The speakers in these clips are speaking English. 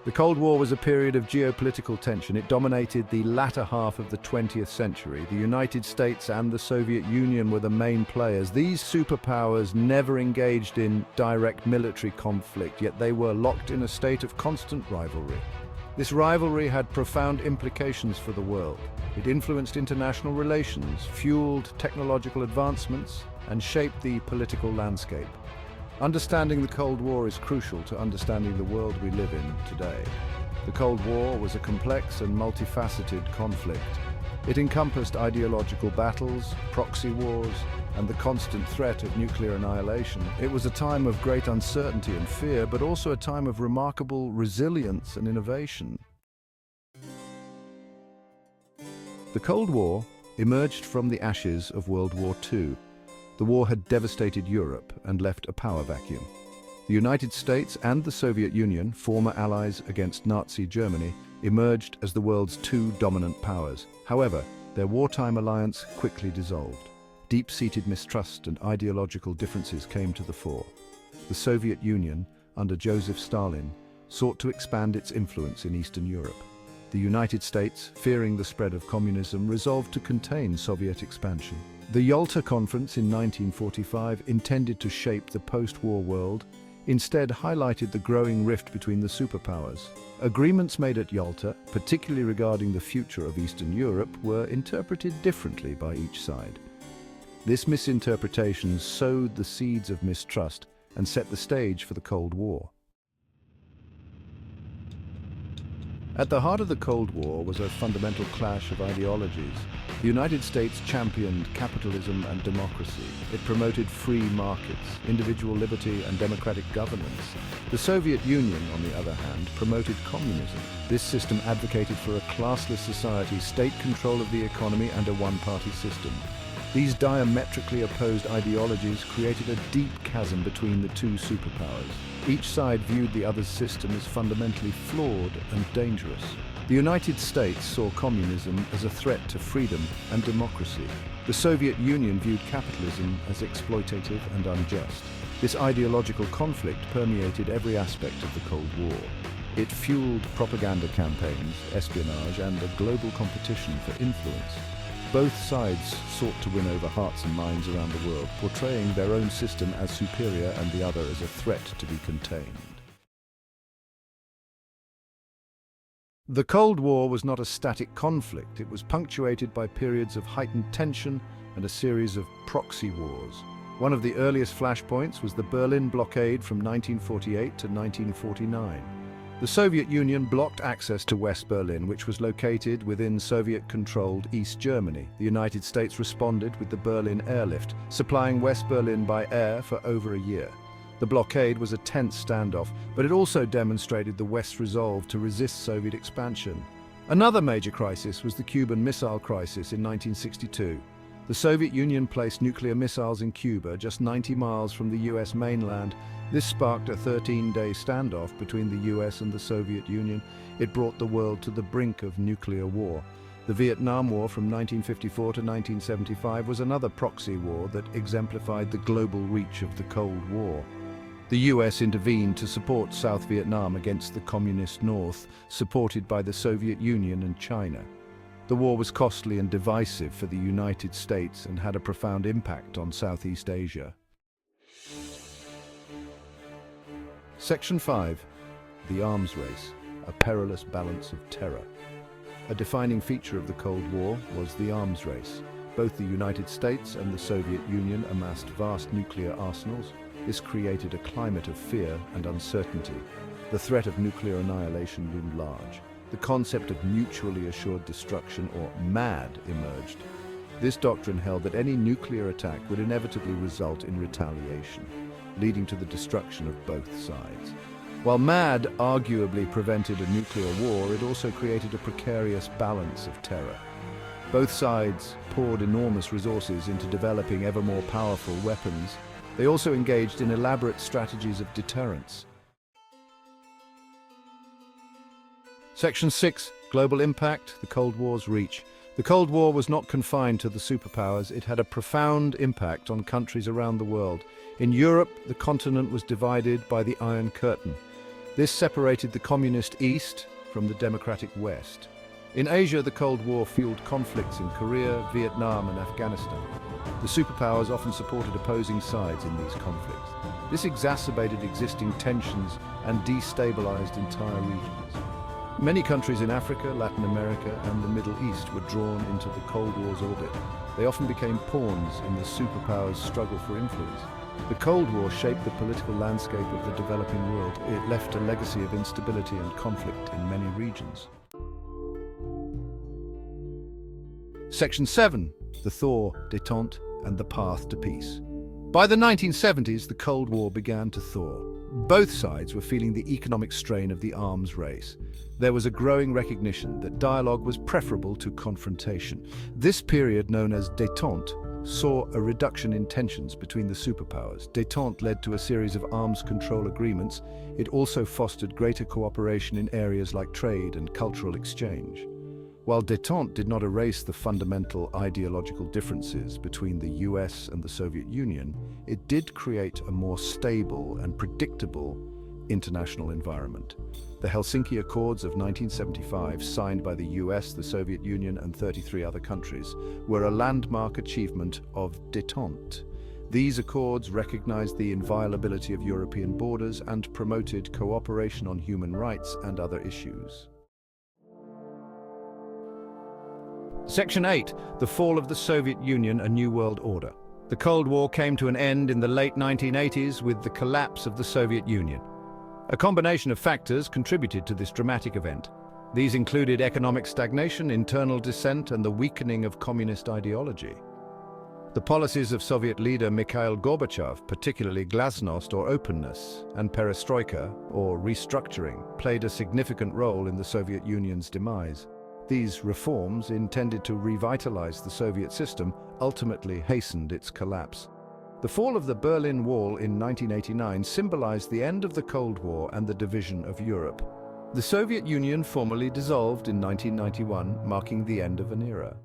The Cold War was a period of geopolitical tension. It dominated the latter half of the 20th century. The United States and the Soviet Union were the main players. These superpowers never engaged in direct military conflict, yet they were locked in a state of constant rivalry. This rivalry had profound implications for the world. It influenced international relations, fueled technological advancements, and shaped the political landscape. Understanding the Cold War is crucial to understanding the world we live in today. The Cold War was a complex and multifaceted conflict. It encompassed ideological battles, proxy wars, and the constant threat of nuclear annihilation. It was a time of great uncertainty and fear, but also a time of remarkable resilience and innovation. The Cold War emerged from the ashes of World War II. The war had devastated Europe and left a power vacuum. The United States and the Soviet Union, former allies against Nazi Germany, emerged as the world's two dominant powers. However, their wartime alliance quickly dissolved. Deep-seated mistrust and ideological differences came to the fore. The Soviet Union, under Joseph Stalin, sought to expand its influence in Eastern Europe. The United States, fearing the spread of communism, resolved to contain Soviet expansion. The Yalta Conference in 1945, intended to shape the post-war world, instead highlighted the growing rift between the superpowers. Agreements made at Yalta, particularly regarding the future of Eastern Europe, were interpreted differently by each side. This misinterpretation sowed the seeds of mistrust and set the stage for the Cold War. At the heart of the Cold War was a fundamental clash of ideologies. The United States championed capitalism and democracy. It promoted free markets, individual liberty, and democratic governance. The Soviet Union, on the other hand, promoted communism. This system advocated for a classless society, state control of the economy, and a one-party system. These diametrically opposed ideologies created a deep chasm between the two superpowers. Each side viewed the other's system as fundamentally flawed and dangerous. The United States saw communism as a threat to freedom and democracy. The Soviet Union viewed capitalism as exploitative and unjust. This ideological conflict permeated every aspect of the Cold War. It fueled propaganda campaigns, espionage, and a global competition for influence. Both sides sought to win over hearts and minds around the world, portraying their own system as superior and the other as a threat to be contained. The Cold War was not a static conflict. It was punctuated by periods of heightened tension and a series of proxy wars. One of the earliest flashpoints was the Berlin blockade from 1948 to 1949. The Soviet Union blocked access to West Berlin, which was located within Soviet-controlled East Germany. The United States responded with the Berlin airlift, supplying West Berlin by air for over a year. The blockade was a tense standoff, but it also demonstrated the West's resolve to resist Soviet expansion. Another major crisis was the Cuban Missile Crisis in 1962. The Soviet Union placed nuclear missiles in Cuba, just 90 miles from the US mainland. This sparked a 13-day standoff between the US and the Soviet Union. It brought the world to the brink of nuclear war. The Vietnam War from 1954 to 1975 was another proxy war that exemplified the global reach of the Cold War. The US intervened to support South Vietnam against the Communist North, supported by the Soviet Union and China. The war was costly and divisive for the United States and had a profound impact on Southeast Asia. Section 5. The Arms Race, a perilous balance of terror. A defining feature of the Cold War was the arms race. Both the United States and the Soviet Union amassed vast nuclear arsenals. This created a climate of fear and uncertainty. The threat of nuclear annihilation loomed large. The concept of mutually assured destruction, or MAD, emerged. This doctrine held that any nuclear attack would inevitably result in retaliation, leading to the destruction of both sides. While MAD arguably prevented a nuclear war, it also created a precarious balance of terror. Both sides poured enormous resources into developing ever more powerful weapons. They also engaged in elaborate strategies of deterrence. Section 6. Global Impact, the Cold War's Reach. The Cold War was not confined to the superpowers. It had a profound impact on countries around the world. In Europe, the continent was divided by the Iron Curtain. This separated the communist East from the democratic West. In Asia, the Cold War fueled conflicts in Korea, Vietnam, and Afghanistan. The superpowers often supported opposing sides in these conflicts. This exacerbated existing tensions and destabilized entire regions. Many countries in Africa, Latin America, and the Middle East were drawn into the Cold War's orbit. They often became pawns in the superpowers' struggle for influence. The Cold War shaped the political landscape of the developing world. It left a legacy of instability and conflict in many regions. Section 7. The thaw, détente, and the path to peace. By the 1970s, the Cold War began to thaw. Both sides were feeling the economic strain of the arms race. There was a growing recognition that dialogue was preferable to confrontation. This period, known as détente, saw a reduction in tensions between the superpowers. Détente led to a series of arms control agreements. It also fostered greater cooperation in areas like trade and cultural exchange. While détente did not erase the fundamental ideological differences between the US and the Soviet Union, it did create a more stable and predictable international environment. The Helsinki Accords of 1975, signed by the US, the Soviet Union, and 33 other countries, were a landmark achievement of détente. These accords recognized the inviolability of European borders and promoted cooperation on human rights and other issues. Section 8. The fall of the Soviet Union, a new world order. The Cold War came to an end in the late 1980s with the collapse of the Soviet Union. A combination of factors contributed to this dramatic event. These included economic stagnation, internal dissent, and the weakening of communist ideology. The policies of Soviet leader Mikhail Gorbachev, particularly glasnost or openness, and perestroika or restructuring, played a significant role in the Soviet Union's demise. These reforms, intended to revitalize the Soviet system, ultimately hastened its collapse. The fall of the Berlin Wall in 1989 symbolized the end of the Cold War and the division of Europe. The Soviet Union formally dissolved in 1991, marking the end of an era.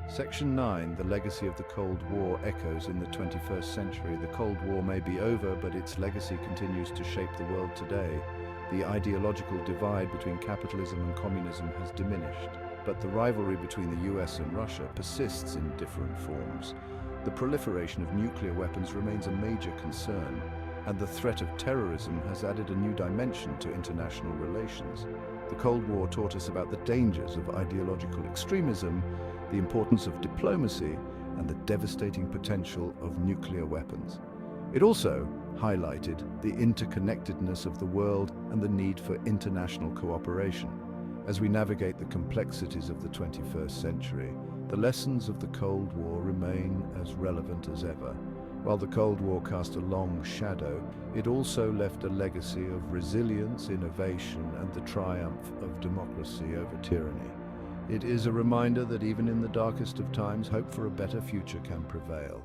Section 9. The legacy of the Cold War echoes in the 21st century. The Cold War may be over, but its legacy continues to shape the world today. The ideological divide between capitalism and communism has diminished, but the rivalry between the US and Russia persists in different forms. The proliferation of nuclear weapons remains a major concern, and the threat of terrorism has added a new dimension to international relations. The Cold War taught us about the dangers of ideological extremism, the importance of diplomacy, and the devastating potential of nuclear weapons. It also highlighted the interconnectedness of the world and the need for international cooperation. As we navigate the complexities of the 21st century, the lessons of the Cold War remain as relevant as ever. While the Cold War cast a long shadow, it also left a legacy of resilience, innovation, and the triumph of democracy over tyranny. It is a reminder that even in the darkest of times, hope for a better future can prevail.